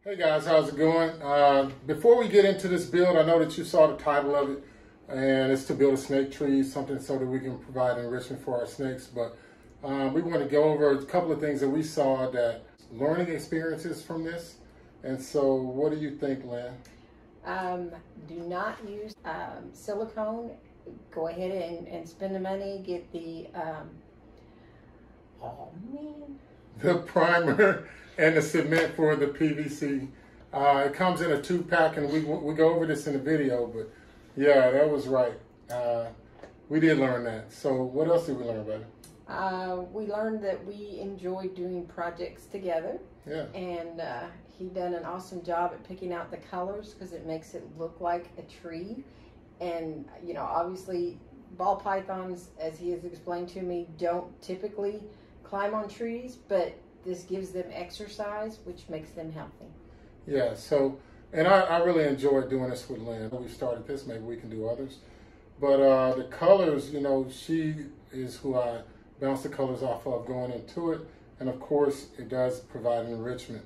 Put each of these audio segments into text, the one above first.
Hey guys, how's it going? Before we get into this build, I know that you saw the title of it, and it's to build a snake tree, something so that we can provide enrichment for our snakes. But we want to go over a couple of things that we saw, that learning experiences from this. And so what do you think, Lynn? Do not use silicone. Go ahead and spend the money, get the, the primer and the cement for the PVC. It comes in a 2-pack, and we go over this in the video, but yeah, that was right. We did learn that. So what else did we learn about it? We learned that we enjoy doing projects together. Yeah. And he done an awesome job at picking out the colors because it makes it look like a tree. And, you know, obviously ball pythons, as he has explained to me, don't typically climb on trees, but this gives them exercise, which makes them healthy. Yeah, so, and I really enjoyed doing this with Lynn. We started this, maybe we can do others. But the colors, you know, she is who I bounce the colors off of going into it. And of course, it does provide enrichment.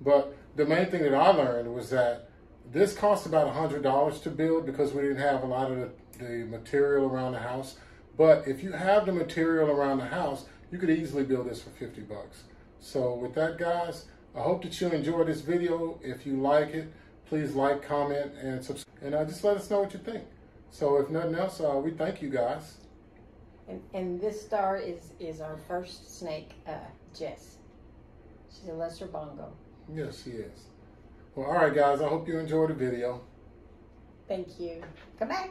But the main thing that I learned was that this cost about $100 to build because we didn't have a lot of the material around the house. But if you have the material around the house, you could easily build this for 50 bucks. So with that, guys, I hope that you enjoy this video. If you like it, please like, comment, and subscribe. And just let us know what you think. So if nothing else, we thank you guys. And this star is our first snake, Jess. She's a lesser bongo. Yes, she is. Well, all right, guys, I hope you enjoyed the video. Thank you. Come back.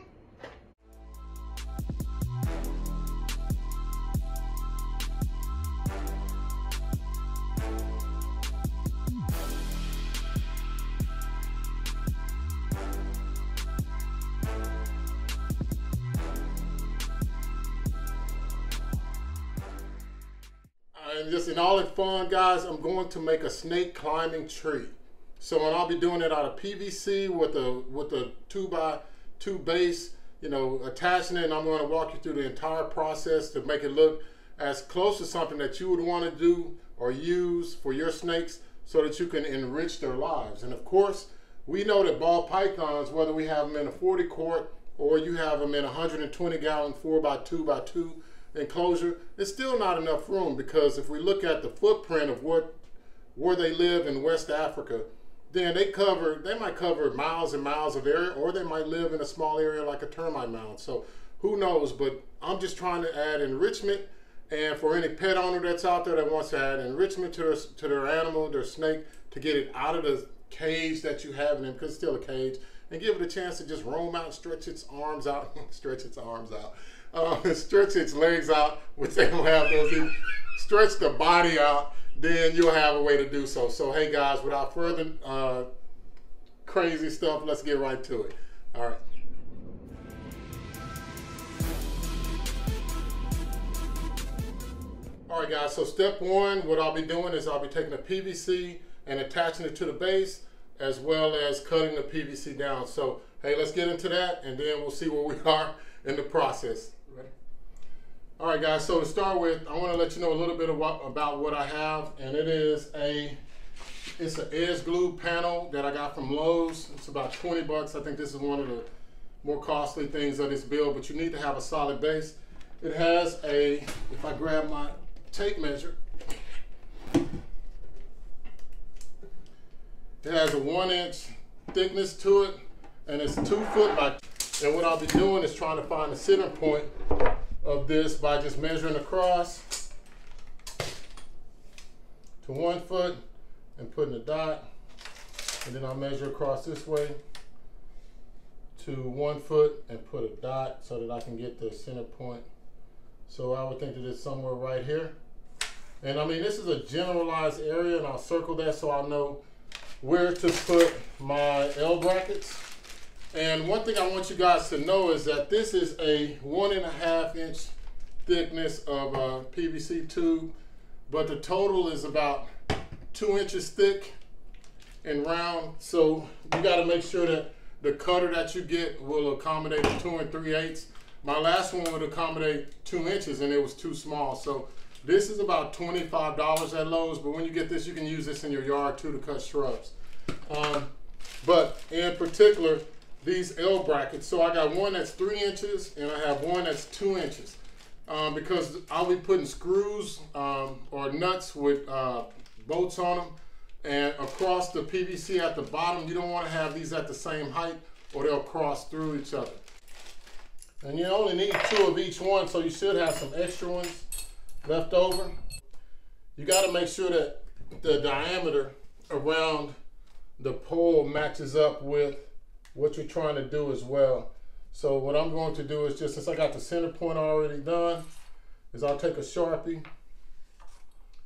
And just in all its fun, guys, I'm going to make a snake climbing tree. So, and I'll be doing it out of PVC with a 2x2 base, you know, attaching it. And I'm going to walk you through the entire process to make it look as close to something that you would want to do or use for your snakes so that you can enrich their lives. And of course, we know that ball pythons, whether we have them in a 40 quart or you have them in a 120 gallon 4x2x2 enclosure, it's still not enough room, because if we look at the footprint of where they live in West Africa, then they might cover miles and miles of area, or they might live in a small area like a termite mound. So who knows? But I'm just trying to add enrichment, and for any pet owner that's out there that wants to add enrichment to their animal, their snake, to get it out of the cage that you have in them, because it's still a cage, and give it a chance to just roam out and stretch its arms out, stretch its legs out, which they don't have those either. Stretch the body out, then you'll have a way to do so. So hey guys, without further crazy stuff, let's get right to it. All right. All right guys, so step one, what I'll be doing is I'll be taking the PVC and attaching it to the base, as well as cutting the PVC down. So hey, let's get into that, and then we'll see where we are in the process. Ready? All right guys, so to start with, I want to let you know a little bit about what I have, and it's an edge glue panel that I got from Lowe's. It's about 20 bucks. I think this is one of the more costly things of this build, but you need to have a solid base. It has if I grab my tape measure, it has a 1-inch thickness to it, and it's 2 foot by. And what I'll be doing is trying to find the center point of this by just measuring across to 1 foot and putting a dot, and then I'll measure across this way to 1 foot and put a dot so that I can get the center point. So I would think that it's somewhere right here. And I mean, this is a generalized area, and I'll circle that so I'll know where to put my L brackets. And one thing I want you guys to know is that this is a 1.5 inch thickness of a PVC tube, but the total is about 2 inches thick and round. So you got to make sure that the cutter that you get will accommodate a 2 3/8. My last one would accommodate 2 inches, and it was too small. So this is about $25 at Lowe's, but when you get this, you can use this in your yard too to cut shrubs. But in particular, these L brackets. So I got one that's 3 inches and I have one that's 2 inches. Because I'll be putting screws or nuts with bolts on them. And across the PVC at the bottom, you don't want to have these at the same height or they'll cross through each other. And you only need 2 of each one, so you should have some extra ones left over. You got to make sure that the diameter around the pole matches up with what you're trying to do as well. So what I'm going to do is just, since I got the center point already done, is I'll take a Sharpie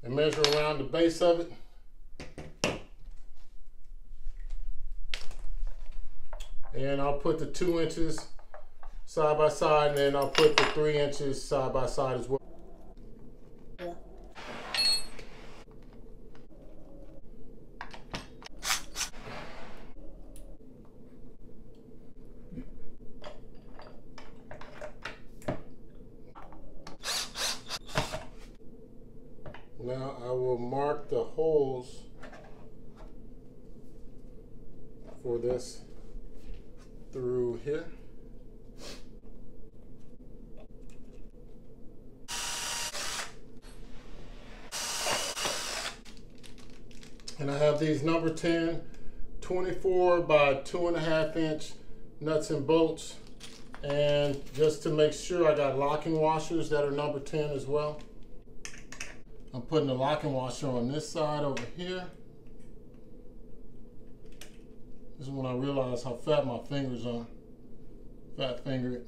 and measure around the base of it. And I'll put the 2 inches side by side, and then I'll put the 3 inches side by side as well. Now I will mark the holes for this through here. And I have these number 10, 24 by 2.5 inch nuts and bolts. And just to make sure, I got locking washers that are number 10 as well. I'm putting the locking washer on this side over here. This is when I realized how fat my fingers are. Fat fingered.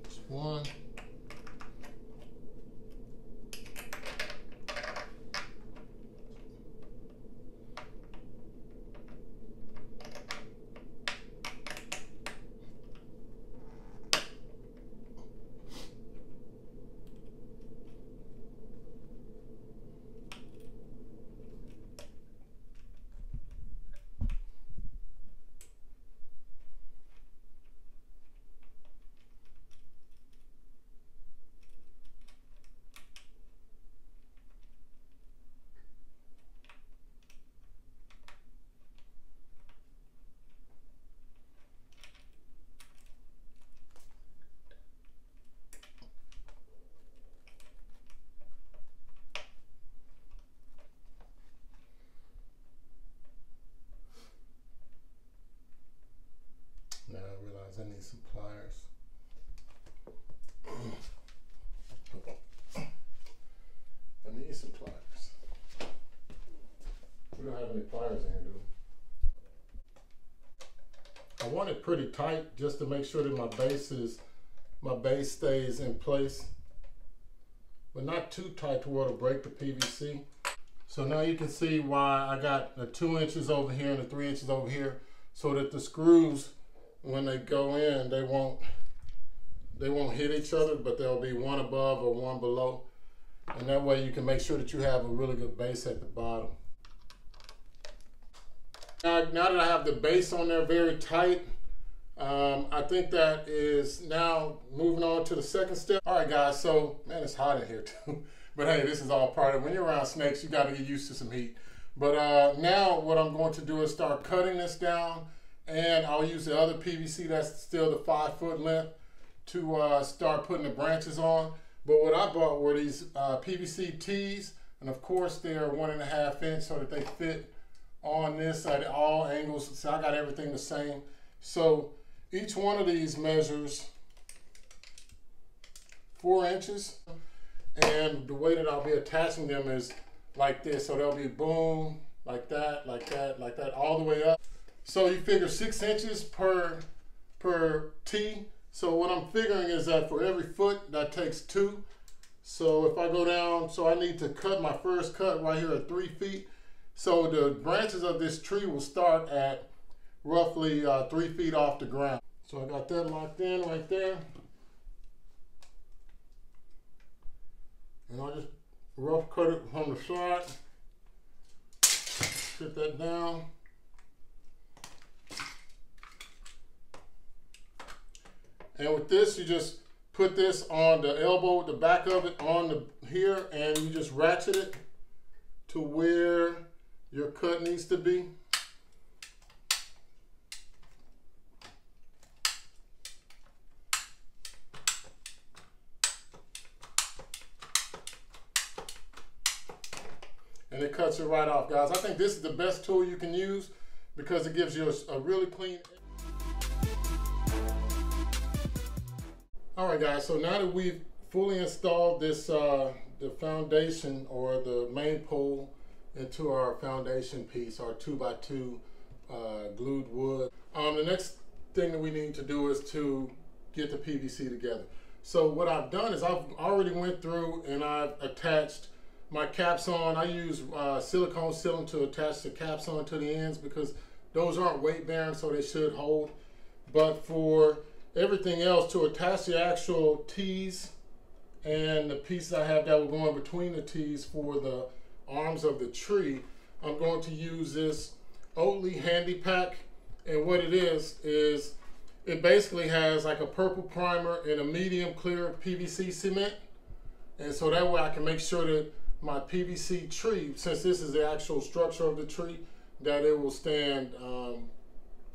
That's one. Now I realize I need some pliers. I need some pliers. We don't have any pliers in here, do we? I want it pretty tight just to make sure that my base stays in place, but not too tight to where it'll break the PVC. So now you can see why I got the 2 inches over here and the 3 inches over here, so that the screws, when they go in, they won't hit each other, but they'll be one above or one below. And that way you can make sure that you have a really good base at the bottom. Now that I have the base on there very tight, I think that is now moving on to the second step. All right, guys, so, man, it's hot in here too. But hey, this is all part of it. When you're around snakes, you got to get used to some heat. But now what I'm going to do is start cutting this down, and I'll use the other PVC that's still the 5-foot length to start putting the branches on. But what I bought were these PVC tees, and of course they are 1.5 inch so that they fit on this at all angles. So I got everything the same. So each one of these measures 4 inches, and the way that I'll be attaching them is like this. So they'll be boom, like that, like that, like that, all the way up. So you figure 6 inches per tee. So what I'm figuring is that for every foot, that takes 2. So if I go down, so I need to cut my first cut right here at 3 feet. So the branches of this tree will start at roughly 3 feet off the ground. So I got that locked in right there. And I'll just rough cut it from the side. Sit that down. And with this, you just put this on the elbow, the back of it on the here, and you just ratchet it to where your cut needs to be. And it cuts it right off, guys. I think this is the best tool you can use because it gives you a really clean. All right, guys, so now that we've fully installed this, the foundation or the main pole into our foundation piece, our 2x2 glued wood, the next thing that we need to do is to get the PVC together. So what I've done is I've already went through and I've attached my caps on. I use silicone sealant to attach the caps on to the ends because those aren't weight bearing, so they should hold. But for everything else, to attach the actual T's and the pieces I have that will go in between the T's for the arms of the tree, I'm going to use this Oatly Handy Pack. And what it is it basically has like a purple primer and a medium clear PVC cement. And so that way I can make sure that my PVC tree, since this is the actual structure of the tree, that it will stand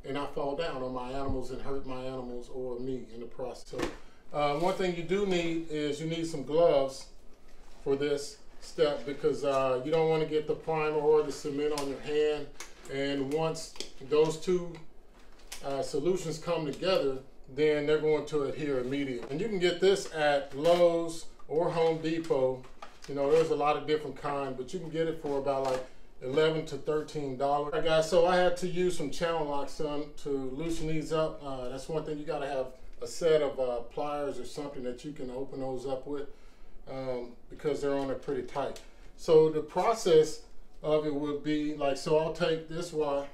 and not fall down on my animals and hurt my animals or me in the process. So one thing you do need is you need some gloves for this step because you don't want to get the primer or the cement on your hand. And once those two solutions come together, then they're going to adhere immediately. And you can get this at Lowe's or Home Depot. You know, there's a lot of different kinds, but you can get it for about like $11 to $13. All right, guys, so I had to use some channel locks to loosen these up. That's one thing, you got to have a set of pliers or something that you can open those up with because they're on there pretty tight. So the process of it would be like, so I'll take this wire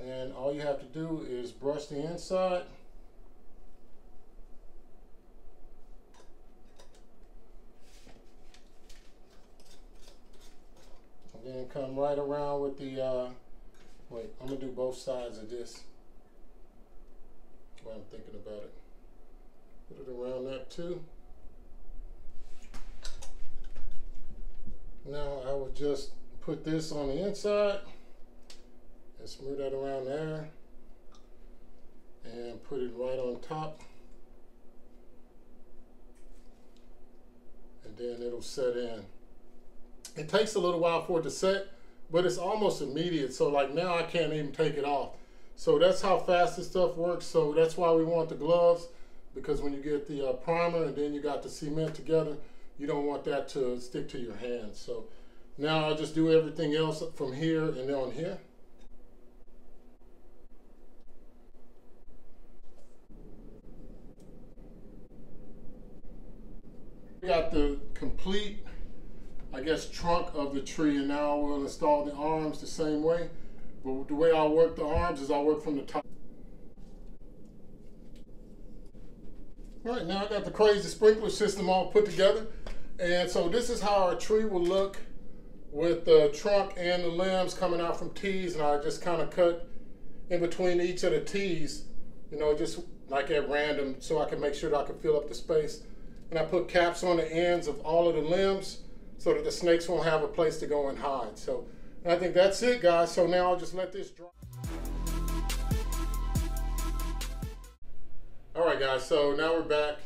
and all you have to do is brush the inside. And come right around with the, wait, I'm gonna do both sides of this while I'm thinking about it. Put it around that too. Now I will just put this on the inside and smooth that around there and put it right on top. And then it'll set in. It takes a little while for it to set, but it's almost immediate. So like now I can't even take it off. So that's how fast this stuff works. So that's why we want the gloves, because when you get the primer and then you got the cement together, you don't want that to stick to your hands. So now I'll just do everything else from here and on here. We got the complete, I guess, trunk of the tree, and now we'll install the arms the same way. But the way I'll work the arms is I'll work from the top. All right, now I got the crazy sprinkler system all put together. And so this is how our tree will look with the trunk and the limbs coming out from T's. And I just kind of cut in between each of the T's, you know, just like at random, so I can make sure that I can fill up the space. And I put caps on the ends of all of the limbs so that the snakes won't have a place to go and hide. So I think that's it, guys. So now I'll just let this dry. All right, guys, so now we're back,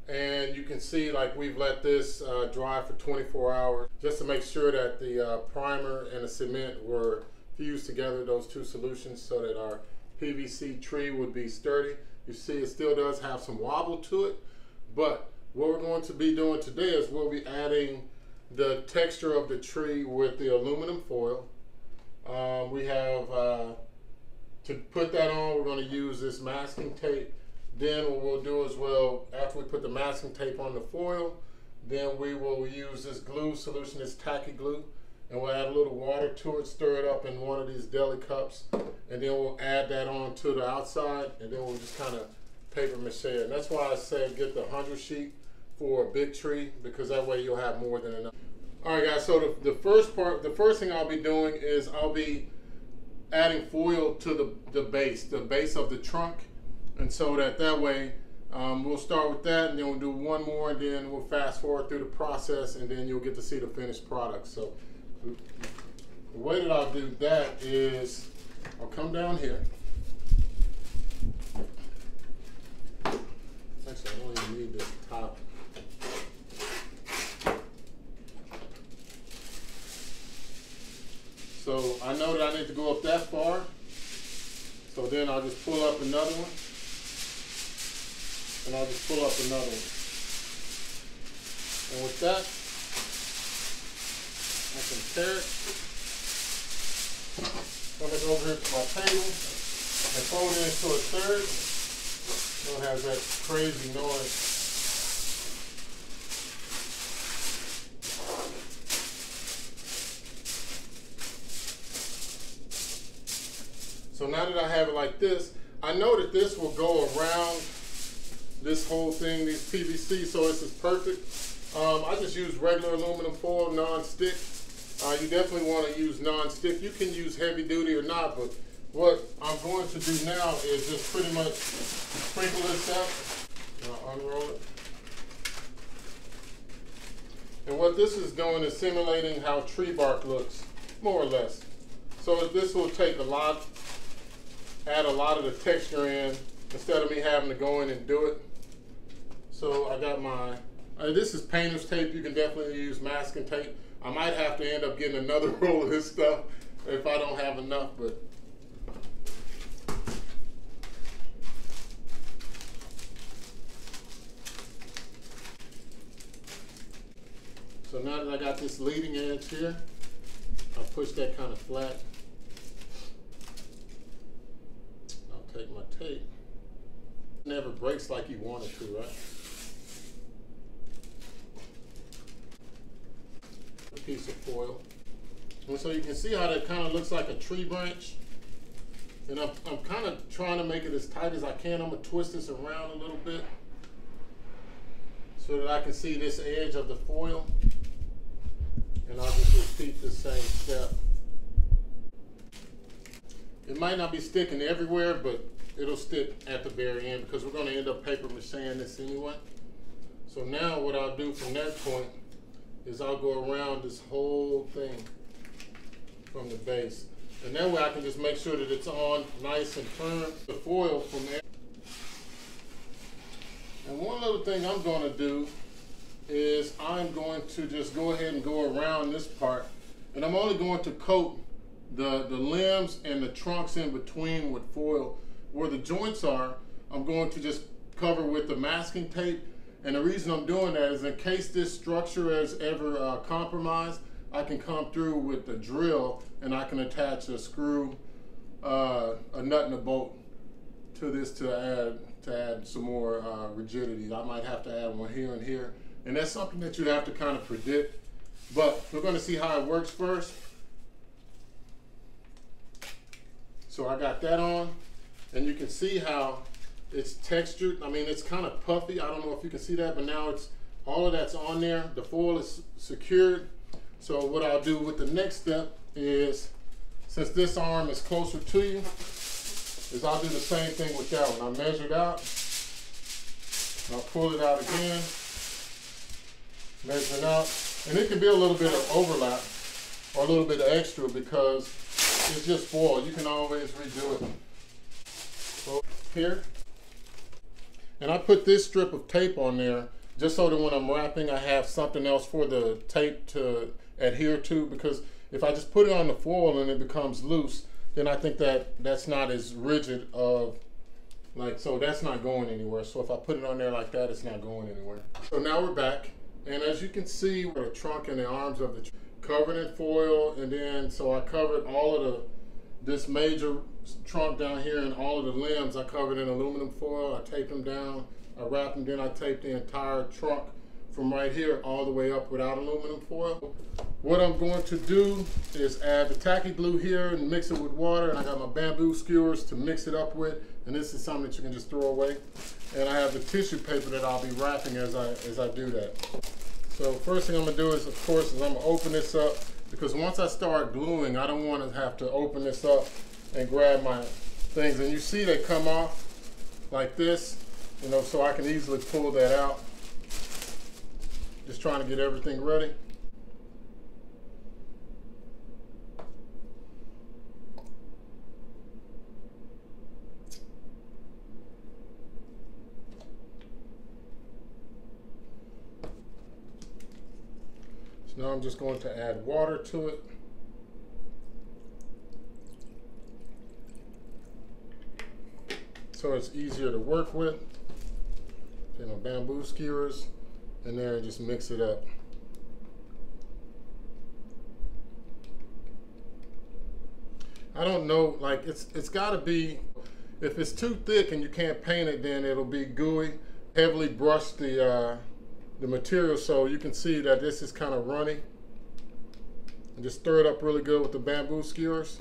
and you can see like we've let this dry for 24 hours just to make sure that the primer and the cement were fused together, those two solutions, so that our PVC tree would be sturdy. You see it still does have some wobble to it, but what we're going to be doing today is we'll be adding the texture of the tree with the aluminum foil. We have, to put that on, we're going to use this masking tape. Then what we'll do is, well, after we put the masking tape on the foil, then we will use this glue solution, this tacky glue, and we'll add a little water to it, stir it up in one of these deli cups, and then we'll add that on to the outside, and then we'll just kind of paper mache it. And that's why I said get the 100 sheet for a big tree, because that way you'll have more than enough. All right, guys, so the first thing I'll be doing is I'll be adding foil to the base of the trunk, and so that way we'll start with that, and then we'll do one more, and then we'll fast forward through the process, and then you'll get to see the finished product. So the way that I'll do that is I'll come down here. Actually, I don't even need this top. So I know that I need to go up that far. So then I'll just pull up another one. And I'll just pull up another one. And with that, I can tear it. Come back over here to my table and fold it into a third. So it has that crazy noise. So now that I have it like this, I know that this will go around this whole thing, these PVC, so this is perfect. I just use regular aluminum foil, non-stick. You definitely want to use non-stick. You can use heavy duty or not, but what I'm going to do now is just pretty much sprinkle this out. I'll unroll it. And what this is doing is simulating how tree bark looks, more or less. So this will take add a lot of the texture in instead of me having to go in and do it. So I got my, this is painter's tape. You can definitely use masking tape. I might have to end up getting another roll of this stuff if I don't have enough, but so now that I got this leading edge here, I'll push that kind of flat. I'll take my tape. It never breaks like you want it to, right? A piece of foil. And so you can see how that kind of looks like a tree branch. And I'm kind of trying to make it as tight as I can. I'm going to twist this around a little bit so that I can see this edge of the foil. And I'll just repeat the same step. It might not be sticking everywhere, but it'll stick at the very end because we're going to end up paper macheing this anyway. So now what I'll do from that point is I'll go around this whole thing from the base. And that way I can just make sure that it's on nice and firm. The foil from there. And one other thing I'm going to do is I'm going to just go ahead and go around this part. And I'm only going to coat the limbs and the trunks in between with foil. Where the joints are, I'm going to just cover with the masking tape. And the reason I'm doing that is in case this structure is ever compromised, I can come through with the drill and I can attach a screw, a nut and a bolt to this to add some more rigidity. I might have to add one here and here. And that's something that you have to kind of predict. But we're going to see how it works first. So I got that on, and you can see how it's textured. I mean, it's kind of puffy. I don't know if you can see that, but now it's all of that's on there. The foil is secured. So what I'll do with the next step is, since this arm is closer to you, is I'll do the same thing with that one. I measure it out. I'll pull it out again. Measure it out. And it can be a little bit of overlap or a little bit of extra because it's just foil. You can always redo it. So here. And I put this strip of tape on there just so that when I'm wrapping, I have something else for the tape to adhere to, because if I just put it on the foil and it becomes loose, then I think that's not as rigid of, like, so that's not going anywhere. So if I put it on there like that, it's not going anywhere. So now we're back. And as you can see, the trunk and the arms of the covered in foil, and then so I covered all of this major trunk down here and all of the limbs I covered in aluminum foil. I taped them down, I wrapped them, then I taped the entire trunk from right here all the way up without aluminum foil. What I'm going to do is add the tacky glue here and mix it with water, and I got my bamboo skewers to mix it up with, and this is something that you can just throw away. And I have the tissue paper that I'll be wrapping as I do that. So first thing I'm gonna do is, of course, I'm gonna open this up, because once I start gluing, I don't want to have to open this up and grab my things. And you see they come off like this, you know, so I can easily pull that out. Just trying to get everything ready. So now I'm just going to add water to it. So it's easier to work with. You know, bamboo skewers in there and just mix it up. I don't know, like it's got to be, if it's too thick and you can't paint it, then it'll be gooey. Heavily brush the material so you can see that this is kind of runny. And just stir it up really good with the bamboo skewers.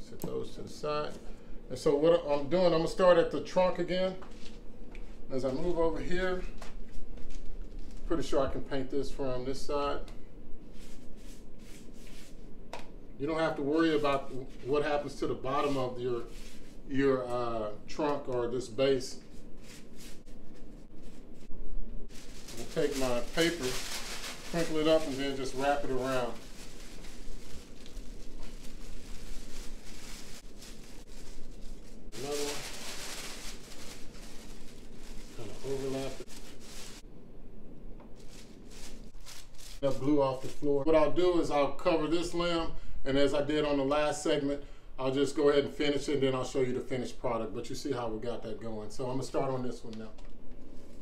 Set those to the side. And so what I'm doing, I'm gonna start at the trunk again. As I move over here, pretty sure I can paint this from this side. You don't have to worry about what happens to the bottom of your trunk or this base. I'll take my paper, sprinkle it up, and then just wrap it around. Another one. Kind of overlap it. Glue off the floor. What I'll do is I'll cover this limb, and as I did on the last segment, I'll just go ahead and finish it, and then I'll show you the finished product. But you see how we got that going. So I'm gonna start on this one now.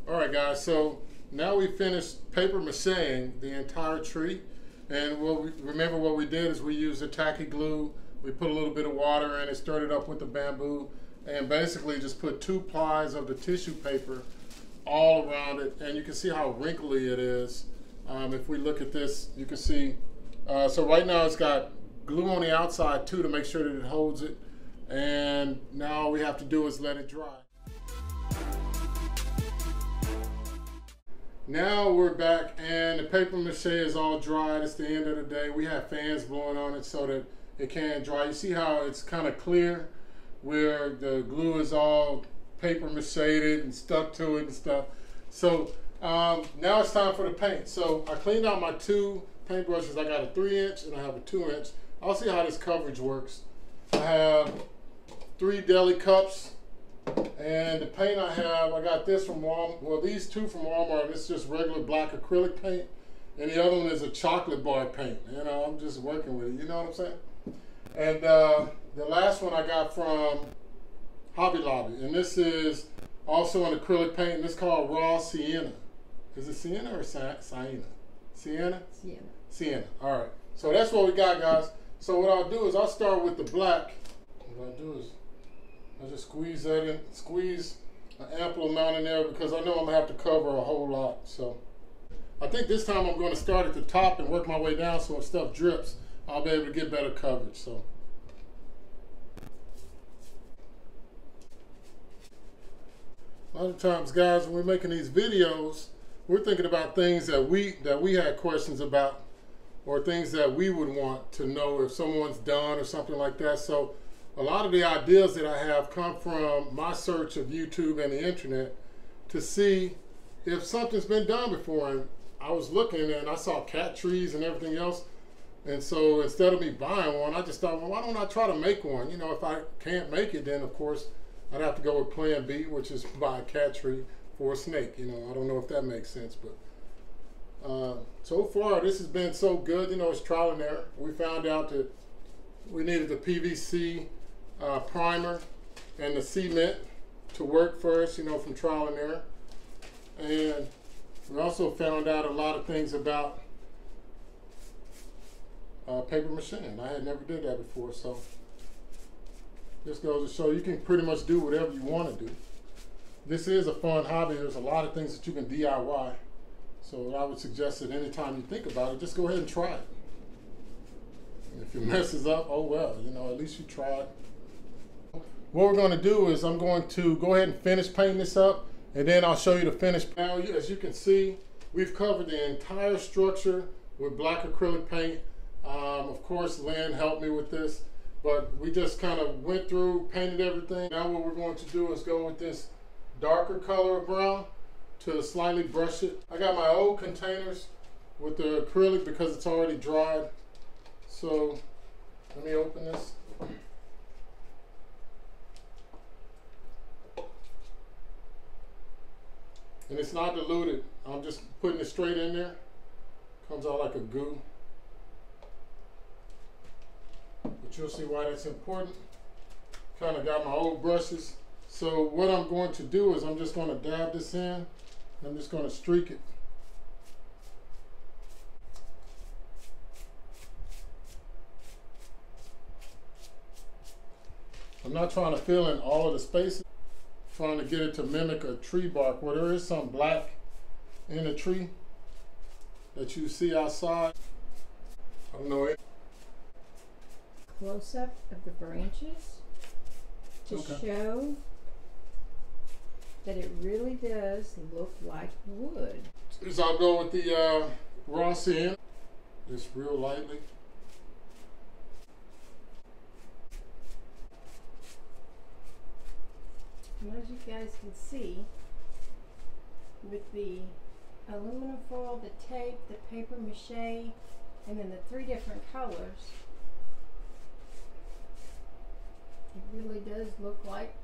All right, guys, so now we finished paper macheing the entire tree. And remember what we did is we used a tacky glue. We put a little bit of water in it, stirred it up with the bamboo, and basically just put 2 plies of the tissue paper all around it. And you can see how wrinkly it is. If we look at this, you can see, so right now it's got glue on the outside too to make sure that it holds it. And now all we have to do is let it dry. Now we're back and the paper mache is all dried. It's the end of the day. We have fans blowing on it so that it can dry. You see how it's kind of clear where the glue is all paper macheed and stuck to it and stuff. So now it's time for the paint. So I cleaned out my 2 paint brushes. I got a 3-inch and I have a 2-inch. I'll see how this coverage works. I have 3 deli cups, and the paint I have, I got this from Walmart. Well, these 2 from Walmart. It's just regular black acrylic paint, and the other one is a chocolate bar paint. You know, I'm just working with it. You know what I'm saying? And the last one I got from Hobby Lobby, and this is also an acrylic paint, and it's called Raw Sienna. Is it Sienna or Sienna? Sienna? Sienna. Sienna. All right. So that's what we got, guys. So what I'll do is I'll start with the black. What I'll do is I'll just squeeze that in, squeeze an ample amount in there because I know I'm gonna have to cover a whole lot. So I think this time I'm going to start at the top and work my way down, so if stuff drips, I'll be able to get better coverage. So. A lot of times, guys, when we're making these videos, we're thinking about things that we had questions about, or things that we would want to know if someone's done or something like that. So a lot of the ideas that I have come from my search of YouTube and the internet to see if something's been done before. And I was looking and I saw cat trees and everything else. And so instead of me buying one, I just thought, well, why don't I try to make one? You know, if I can't make it, then of course I'd have to go with plan B, which is buy a cat tree for a snake. You know, I don't know if that makes sense, but so far this has been so good. You know, it's trial and error. We found out that we needed the PVC primer and the cement to work first, you know, from trial and error. And we also found out a lot of things about paper macheing. I had never did that before, so this goes to show you can pretty much do whatever you want to do. This is a fun hobby. There's a lot of things that you can DIY. So I would suggest that anytime you think about it, just go ahead and try it. And if it messes up, oh well, you know, at least you tried. What we're going to do is I'm going to go ahead and finish painting this up, and then I'll show you the finished. Now, as you can see, We've covered the entire structure with black acrylic paint. Of course, Lynn helped me with this, but we just kind of went through, painted everything. Now what we're going to do is go with this darker color of brown to slightly brush it. I got my old containers with the acrylic because it's already dried. So let me open this. And it's not diluted. I'm just putting it straight in there. Comes out like a goo. But you'll see why that's important. Kind of got my old brushes. So what I'm going to do is I'm just going to dab this in. I'm just going to streak it. I'm not trying to fill in all of the spaces. Trying to get it to mimic a tree bark where there is some black in the tree that you see outside. I don't know it. Close up of the branches to show that it really does look like wood. So I'll go with the raw sand, just real lightly. And as you guys can see, with the aluminum foil, the tape, the paper mache, and then the 3 different colors, it really does look like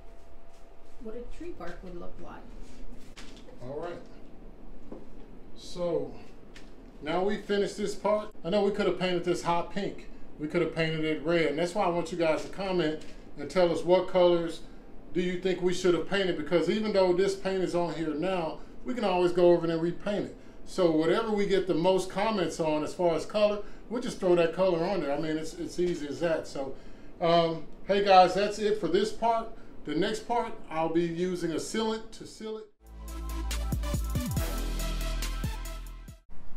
what a tree bark would look like. All right. So now we finished this part. I know we could have painted this hot pink. We could have painted it red. And that's why I want you guys to comment and tell us what colors do you think we should have painted, because even though this paint is on here now, we can always go over and repaint it. So whatever we get the most comments on as far as color, we'll just throw that color on there. I mean, it's easy as that. So hey guys, that's it for this part. The next part, I'll be using a sealant to seal it.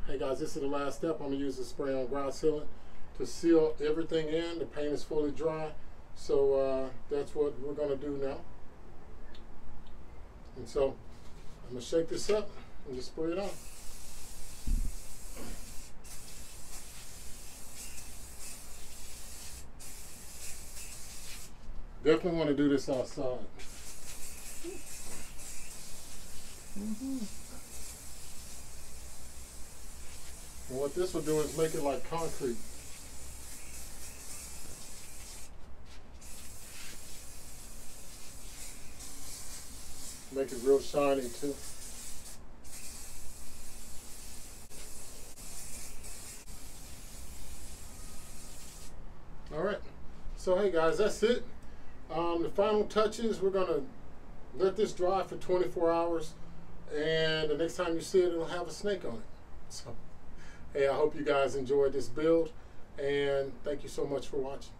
Hey guys, this is the last step. I'm gonna use the spray on ground sealant to seal everything in. The paint is fully dry. So that's what we're gonna do now. And so I'm gonna shake this up and just spray it on. Definitely want to do this outside. And what this will do is make it like concrete. Make it real shiny too. All right, so hey guys, that's it. The final touches, we're gonna let this dry for 24 hours, and the next time you see it, it'll have a snake on it. So hey, I hope you guys enjoyed this build, and thank you so much for watching.